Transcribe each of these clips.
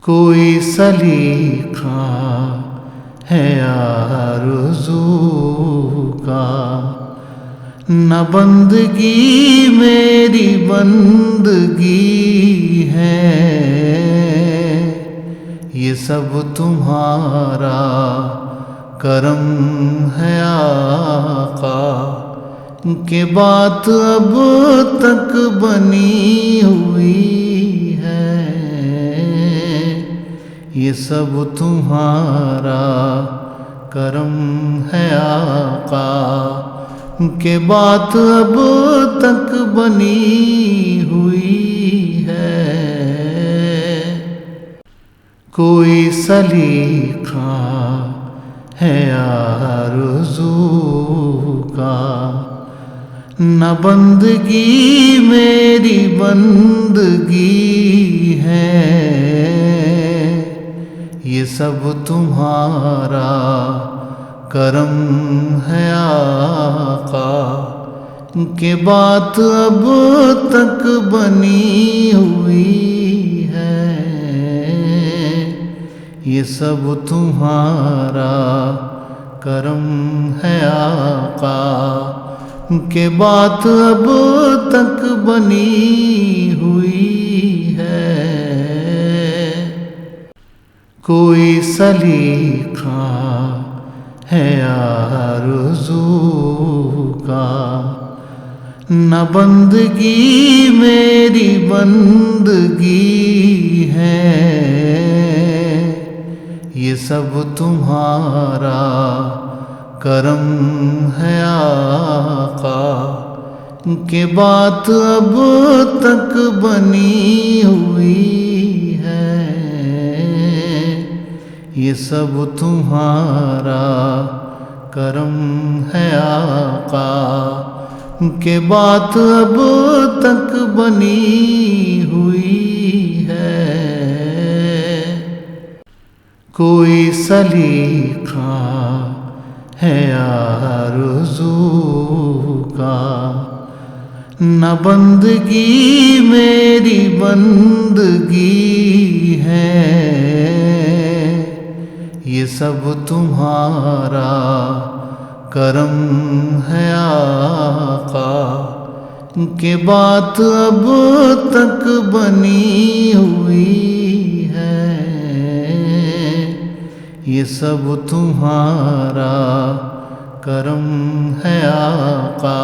کوئی سلیقہ ہے آرزو کا، نہ بندگی میری بندگی ہے، یہ سب تمہارا کرم ہے آقا، کہ بات اب تک بنی ہوئی ہے، یہ سب تمہارا کرم ہے آقا، کہ بات اب تک بنی ہوئی ہے۔ کوئی سلیقہ ہے آرزو کا، نہ بندگی میری بندگی ہے، یہ سب تمہارا کرم ہے آقا، کہ بات اب تک بنی ہوئی ہے، یہ سب تمہارا کرم ہے آقا، کہ بات اب تک بنی ہوئی ہے۔ کوئی سلیقہ ہے آرزو کا، نہ بندگی میری بندگی ہے، یہ سب تمہارا کرم ہے آقا، کہ بات اب تک بنی ہوئی ہے، یہ سب تمہارا کرم ہے آقا، کہ بات اب تک بنی ہوئی ہے۔ کوئی سلیقہ ہے آرزو کا، نہ بندگی میری بندگی ہے، یہ سب تمہارا کرم ہے آقا، کہ بات اب تک بنی ہوئی ہے، یہ سب تمہارا کرم ہے آقا،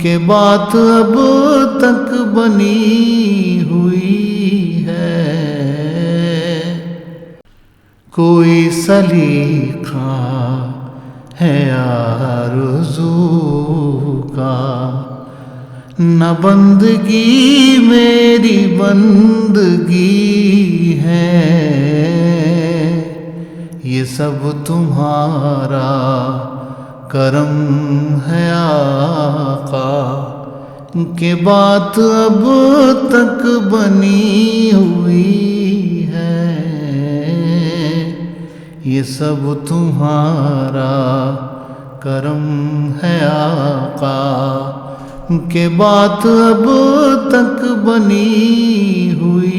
کہ بات اب تک بنی ہوئی ہے۔ کوئی سلیقہ ہے آرزو کا، نہ بندگی میری بندگی ہے، یہ سب تمہارا کرم ہے آقا، کہ بات اب تک بنی ہوئی ہے، یہ سب تمہارا کرم ہے آقا، کہ بات اب تک بنی ہوئی